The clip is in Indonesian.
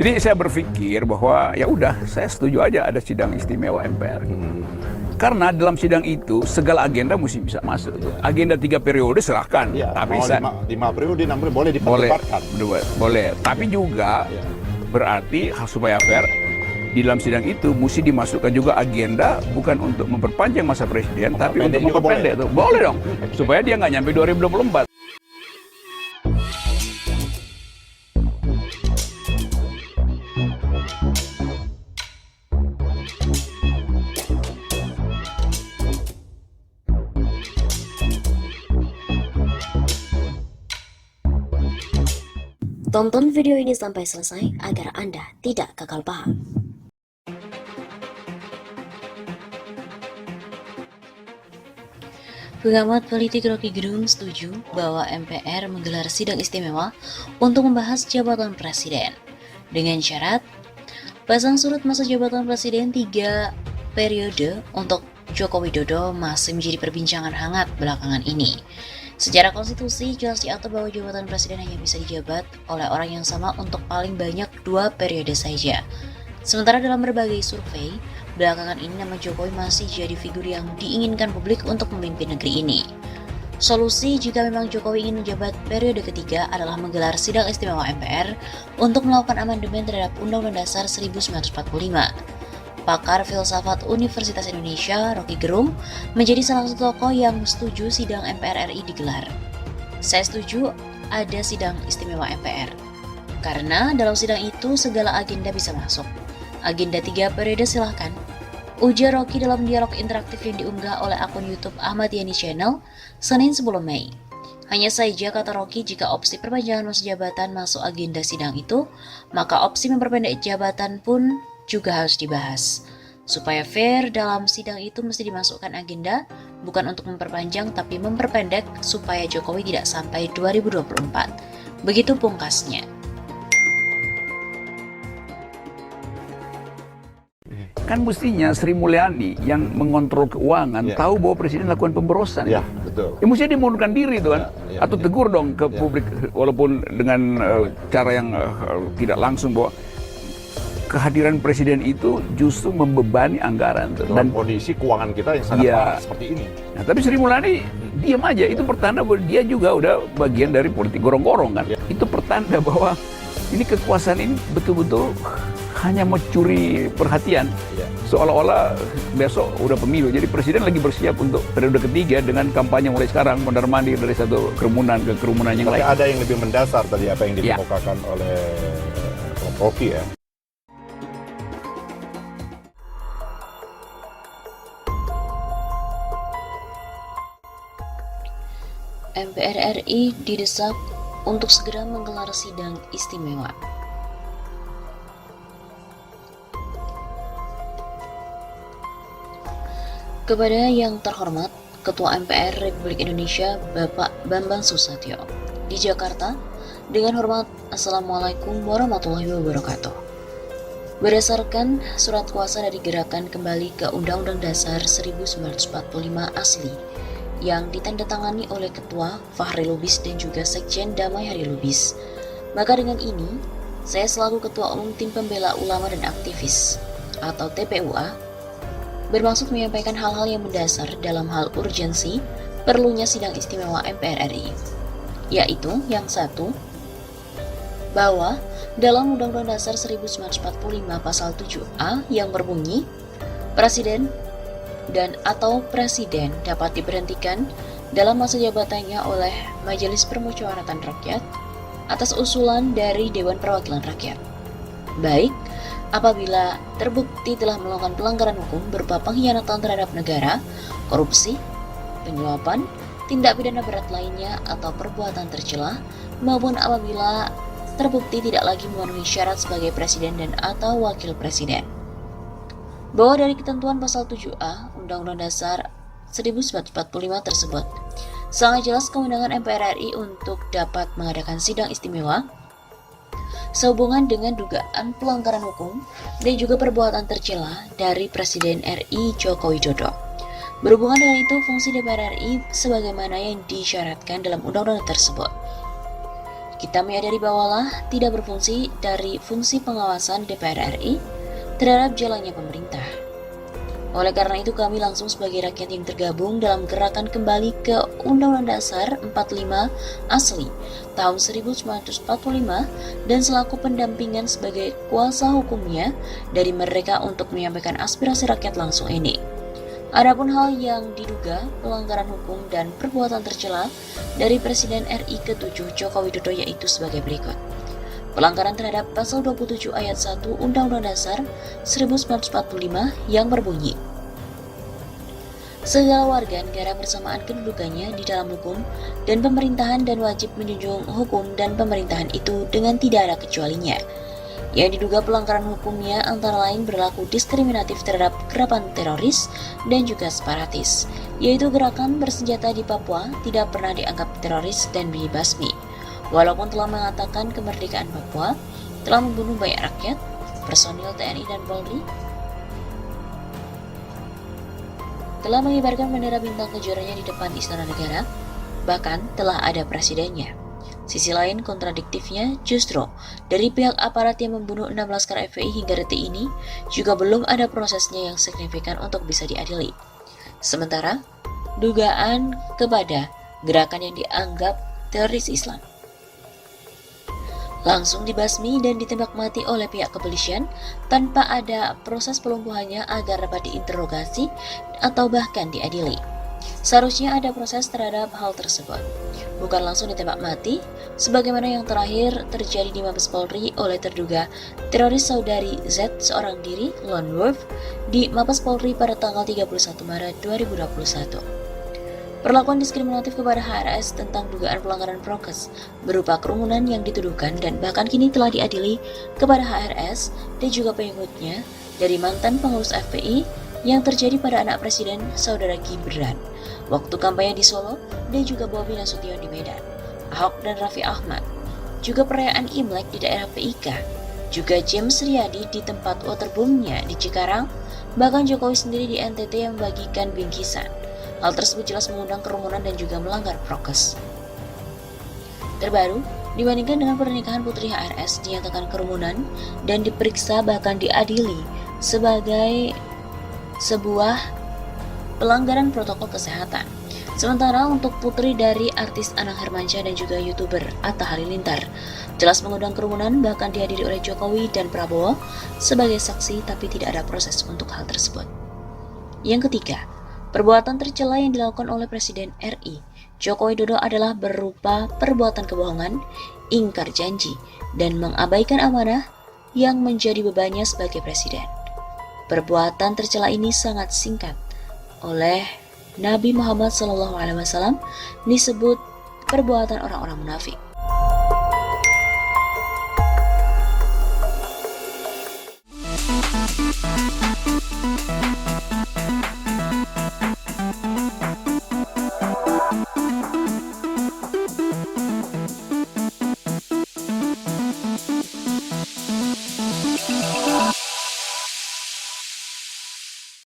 Jadi saya berpikir bahwa ya udah, saya setuju aja ada sidang istimewa MPR. Karena dalam sidang itu segala agenda mesti bisa masuk. Agenda 3 periode silahkan. Ya, Tapi mau saya, 5 periode, 6 periode boleh diperdebatkan. boleh. Tapi juga berarti supaya fair, di dalam sidang itu mesti dimasukkan juga agenda bukan untuk memperpanjang masa presiden, tapi untuk memperpendek. Boleh dong, supaya dia nggak nyampe 2024. Tonton video ini sampai selesai agar Anda tidak gagal paham. Pengamat politik Rocky Gerung setuju bahwa MPR menggelar sidang istimewa untuk membahas jabatan presiden dengan syarat pasang surut masa jabatan presiden 3 periode untuk Joko Widodo masih menjadi perbincangan hangat belakangan ini. Secara konstitusi jelas diatur bahwa jabatan presiden hanya bisa dijabat oleh orang yang sama untuk paling banyak 2 periode saja. Sementara dalam berbagai survei, belakangan ini nama Jokowi masih jadi figur yang diinginkan publik untuk memimpin negeri ini. Solusi jika memang Jokowi ingin menjabat periode ketiga adalah menggelar sidang istimewa MPR untuk melakukan amandemen terhadap Undang-Undang Dasar 1945. Pakar filsafat Universitas Indonesia, Rocky Gerung, menjadi salah satu tokoh yang setuju sidang MPR RI digelar. Saya setuju ada sidang istimewa MPR, karena dalam sidang itu segala agenda bisa masuk. Agenda 3 periode silahkan, ujar Rocky dalam dialog interaktif yang diunggah oleh akun YouTube Ahmad Yani Channel, Senin 10 Mei. Hanya saja, kata Rocky, jika opsi perpanjangan masa jabatan masuk agenda sidang itu, maka opsi memperpendek jabatan pun juga harus dibahas. Supaya fair, dalam sidang itu mesti dimasukkan agenda bukan untuk memperpanjang tapi memperpendek supaya Jokowi tidak sampai 2024. Begitu pungkasnya. Kan mestinya Sri Mulyani yang mengontrol keuangan tahu bahwa presiden lakukan pemborosan. Ya, betul. Ya mestinya dia mengundurkan diri itu kan, atau tegur dong ke publik walaupun dengan cara yang tidak langsung, bahwa kehadiran presiden itu justru membebani anggaran dalam kondisi keuangan kita yang sangat parah seperti ini. Nah, tapi Sri Mulyani diam aja, itu pertanda bahwa dia juga udah bagian dari politik gorong-gorong kan. Itu pertanda bahwa ini kekuasaan ini betul-betul hanya mencuri perhatian. Seolah-olah besok udah pemilu, jadi presiden lagi bersiap untuk periode ketiga dengan kampanye mulai sekarang, mondar-mandir dari satu kerumunan ke kerumunan yang lain. Tapi ada yang lebih mendasar tadi apa yang dikemukakan oleh Prof. Rocky ya. MPR RI didesak untuk segera menggelar sidang istimewa. Kepada yang terhormat Ketua MPR Republik Indonesia Bapak Bambang Susatyo di Jakarta, dengan hormat Assalamualaikum warahmatullahi wabarakatuh. Berdasarkan surat kuasa dari Gerakan Kembali ke Undang-Undang Dasar 1945 asli yang ditandatangani oleh Ketua Fahri Lubis dan juga Sekjen Damai Hari Lubis, maka dengan ini saya selaku Ketua Umum Tim Pembela Ulama dan Aktivis atau TPUA bermaksud menyampaikan hal-hal yang mendasar dalam hal urgensi perlunya sidang istimewa MPR RI, yaitu yang satu, bahwa dalam Undang-Undang Dasar 1945 pasal 7A yang berbunyi Presiden dan atau Presiden dapat diberhentikan dalam masa jabatannya oleh Majelis Permusyawaratan Rakyat atas usulan dari Dewan Perwakilan Rakyat, baik apabila terbukti telah melakukan pelanggaran hukum berupa pengkhianatan terhadap negara, korupsi, penyuapan, tindak pidana berat lainnya atau perbuatan tercela, maupun apabila terbukti tidak lagi memenuhi syarat sebagai presiden dan atau wakil presiden. Bahwa dari ketentuan pasal 7A Undang-Undang Dasar 1945 tersebut, sangat jelas kewenangan MPR RI untuk dapat mengadakan sidang istimewa sehubungan dengan dugaan pelanggaran hukum dan juga perbuatan tercela dari Presiden RI Joko Widodo. Berhubungan dengan itu, fungsi DPR RI sebagaimana yang disyaratkan dalam undang-undang tersebut. Kita menyadari bawalah tidak berfungsi dari fungsi pengawasan DPR RI terhadap jalannya pemerintah. Oleh karena itu kami langsung sebagai rakyat yang tergabung dalam gerakan kembali ke Undang-Undang Dasar 45 asli tahun 1945 dan selaku pendampingan sebagai kuasa hukumnya dari mereka untuk menyampaikan aspirasi rakyat langsung ini. Adapun hal yang diduga pelanggaran hukum dan perbuatan tercela dari Presiden RI ke-7 Joko Widodo yaitu sebagai berikut. Pelanggaran terhadap Pasal 27 Ayat 1 Undang-Undang Dasar 1945 yang berbunyi, segala warga negara bersamaan kedudukannya di dalam hukum dan pemerintahan dan wajib menjunjung hukum dan pemerintahan itu dengan tidak ada kecualinya. Yang diduga pelanggaran hukumnya antara lain berlaku diskriminatif terhadap gerakan teroris dan juga separatis, yaitu gerakan bersenjata di Papua tidak pernah dianggap teroris dan dibasmi. Walaupun telah mengatakan kemerdekaan Papua, telah membunuh banyak rakyat, personil TNI dan Polri, telah mengibarkan bendera bintang kejuaranya di depan Istana Negara, bahkan telah ada presidennya. Sisi lain kontradiktifnya justru dari pihak aparat yang membunuh 6 laskar FPI hingga detik ini juga belum ada prosesnya yang signifikan untuk bisa diadili. Sementara dugaan kepada gerakan yang dianggap teroris Islam langsung dibasmi dan ditembak mati oleh pihak kepolisian tanpa ada proses pelumpuhannya agar dapat diinterogasi atau bahkan diadili. Seharusnya ada proses terhadap hal tersebut, bukan langsung ditembak mati, sebagaimana yang terakhir terjadi di Mabes Polri oleh terduga teroris saudari Z seorang diri, lone wolf, di Mabes Polri pada tanggal 31 Maret 2021. Perlakuan diskriminatif kepada HRS tentang dugaan pelanggaran prokes berupa kerumunan yang dituduhkan dan bahkan kini telah diadili kepada HRS dan juga pengikutnya dari mantan pengurus FPI yang terjadi pada anak Presiden Saudara Gibran waktu kampanye di Solo dan juga Bobi Nasution di Medan, Ahok dan Raffi Ahmad, juga perayaan Imlek di daerah PIK, juga James Riyadi di tempat waterboomnya di Cikarang, bahkan Jokowi sendiri di NTT yang membagikan bingkisan. Hal tersebut jelas mengundang kerumunan dan juga melanggar prokes. Terbaru, dibandingkan dengan pernikahan Putri HRS dinyatakan kerumunan dan diperiksa bahkan diadili sebagai sebuah pelanggaran protokol kesehatan. Sementara untuk putri dari artis Anang Hermansyah dan juga YouTuber Atta Halilintar jelas mengundang kerumunan bahkan dihadiri oleh Jokowi dan Prabowo sebagai saksi tapi tidak ada proses untuk hal tersebut. Yang ketiga, perbuatan tercela yang dilakukan oleh Presiden RI Joko Widodo adalah berupa perbuatan kebohongan, ingkar janji, dan mengabaikan amanah yang menjadi bebannya sebagai presiden. Perbuatan tercela ini sangat singkat oleh Nabi Muhammad SAW disebut perbuatan orang-orang munafik.